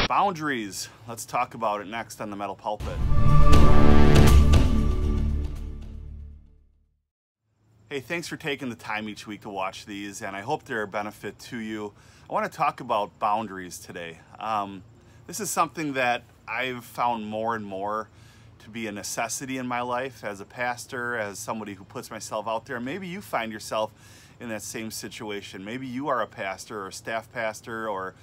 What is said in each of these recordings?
Boundaries. Let's talk about it next on the Metal Pulpit. Hey, thanks for taking the time each week to watch these, and I hope they're a benefit to you. I want to talk about boundaries today. This is something that I've found more and more to be a necessity in my life as a pastor, as somebody who puts myself out there. Maybe you find yourself in that same situation. Maybe you are a pastor or a staff pastor or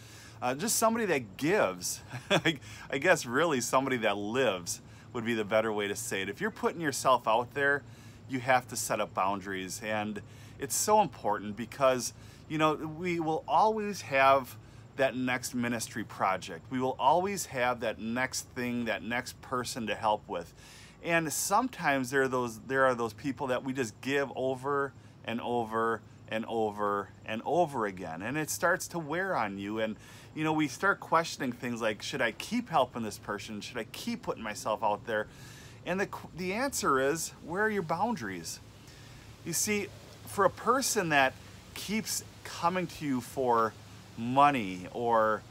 just somebody that gives. I guess really somebody that lives would be the better way to say it. If you're putting yourself out there, you have to set up boundaries. And it's so important because, you know, we will always have that next ministry project. We will always have that next thing, that next person to help with. And sometimes there are those people that we just give over and over and over and over again. And it starts to wear on you. And, you know, we start questioning things like, should I keep helping this person? Should I keep putting myself out there? And the answer is, where are your boundaries? You see, for a person that keeps coming to you for money or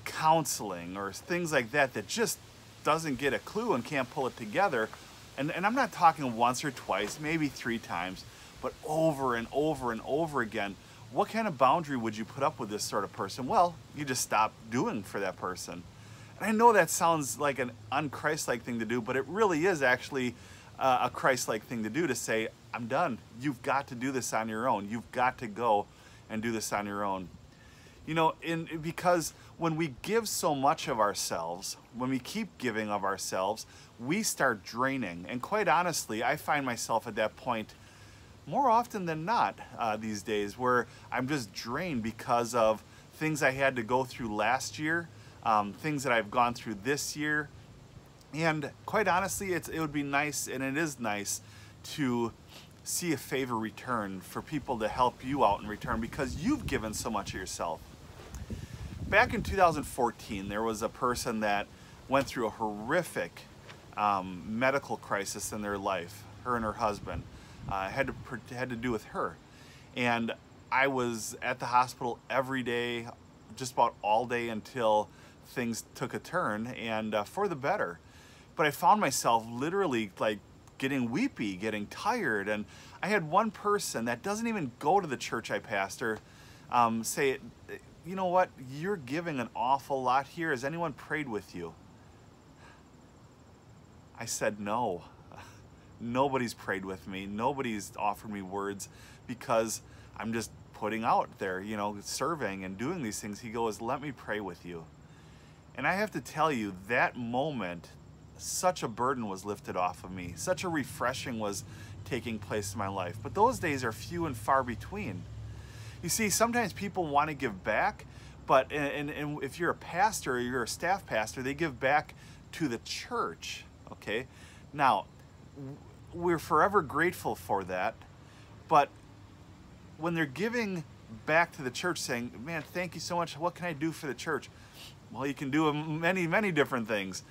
counseling or things like that, that just doesn't get a clue and can't pull it together, and I'm not talking once or twice, maybe 3 times, but over and over and over again, what kind of boundary would you put up with this sort of person? Well, you just stop doing for that person. And I know that sounds like an un-Christ-like thing to do, but it really is actually a Christ-like thing to do, to say, I'm done. You've got to do this on your own. You've got to go and do this on your own. You know, because when we give so much of ourselves, when we keep giving of ourselves, we start draining. And quite honestly, I find myself at that point more often than not these days, where I'm just drained because of things I had to go through last year, things that I've gone through this year. And quite honestly, it would be nice, and it is nice, to see a favor return, for people to help you out in return because you've given so much of yourself. Back in 2014, there was a person that went through a horrific medical crisis in their life. Her and her husband had to do with her. And I was at the hospital every day, just about all day, until things took a turn, and for the better. But I found myself literally like getting weepy, getting tired. And I had one person that doesn't even go to the church I pastor say, you know what, you're giving an awful lot here. Has anyone prayed with you? I said, no. Nobody's prayed with me. Nobody's offered me words, because I'm just putting out there, you know, serving and doing these things. He goes, let me pray with you. And I have to tell you, that moment, such a burden was lifted off of me. Such a refreshing was taking place in my life. But those days are few and far between. You see, sometimes people want to give back, but and if you're a pastor or you're a staff pastor, they give back to the church, okay? Now, we're forever grateful for that, but when they're giving back to the church saying, man, thank you so much, what can I do for the church? Well, you can do many, many different things,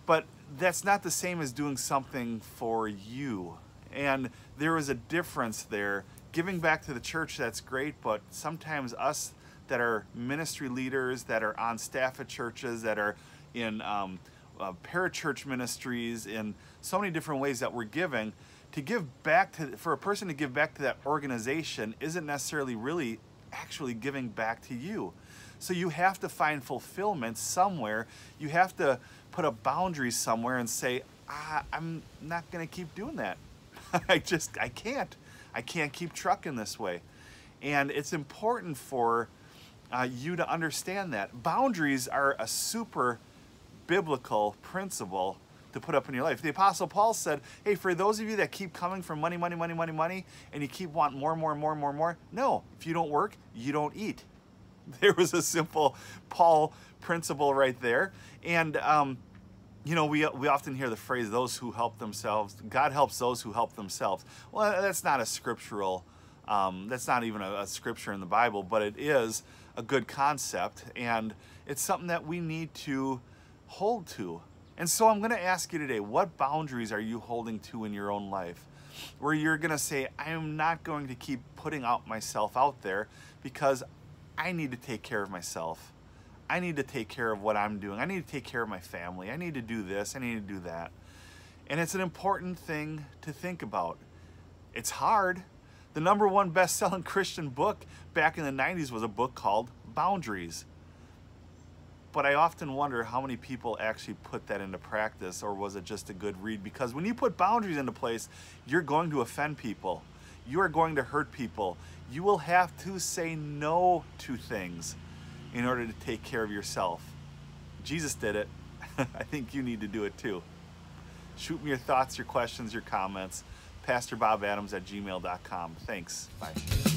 but that's not the same as doing something for you. And there is a difference there. Giving back to the church, that's great, but sometimes us that are ministry leaders, that are on staff at churches, that are in parachurch ministries, in so many different ways that we're giving, to give back to, for a person to give back to that organization isn't necessarily really actually giving back to you. So you have to find fulfillment somewhere. You have to put a boundary somewhere and say, I'm not going to keep doing that. I can't. I can't keep trucking this way. And it's important for you to understand that. Boundaries are a super biblical principle to put up in your life. The Apostle Paul said, hey, for those of you that keep coming for money, money, money, money, money, and you keep wanting more, more, more, more, more, no, if you don't work, you don't eat. There was a simple Paul principle right there. And, you know, we often hear the phrase, those who help themselves, God helps those who help themselves. Well, that's not a scriptural, that's not even a scripture in the Bible, but it is a good concept, and it's something that we need to hold to. And so I'm going to ask you today, what boundaries are you holding to in your own life? where you're going to say, I am not going to keep putting out myself out there because I need to take care of myself. I need to take care of what I'm doing. I need to take care of my family. I need to do this. I need to do that. And it's an important thing to think about. It's hard. The #1 best-selling Christian book back in the 90s was a book called Boundaries. But I often wonder how many people actually put that into practice, or was it just a good read? Because when you put boundaries into place, you're going to offend people. You are going to hurt people. You will have to say no to things in order to take care of yourself. Jesus did it. I think you need to do it too. Shoot me your thoughts, your questions, your comments. PastorBobAdams@gmail.com. Thanks. Bye.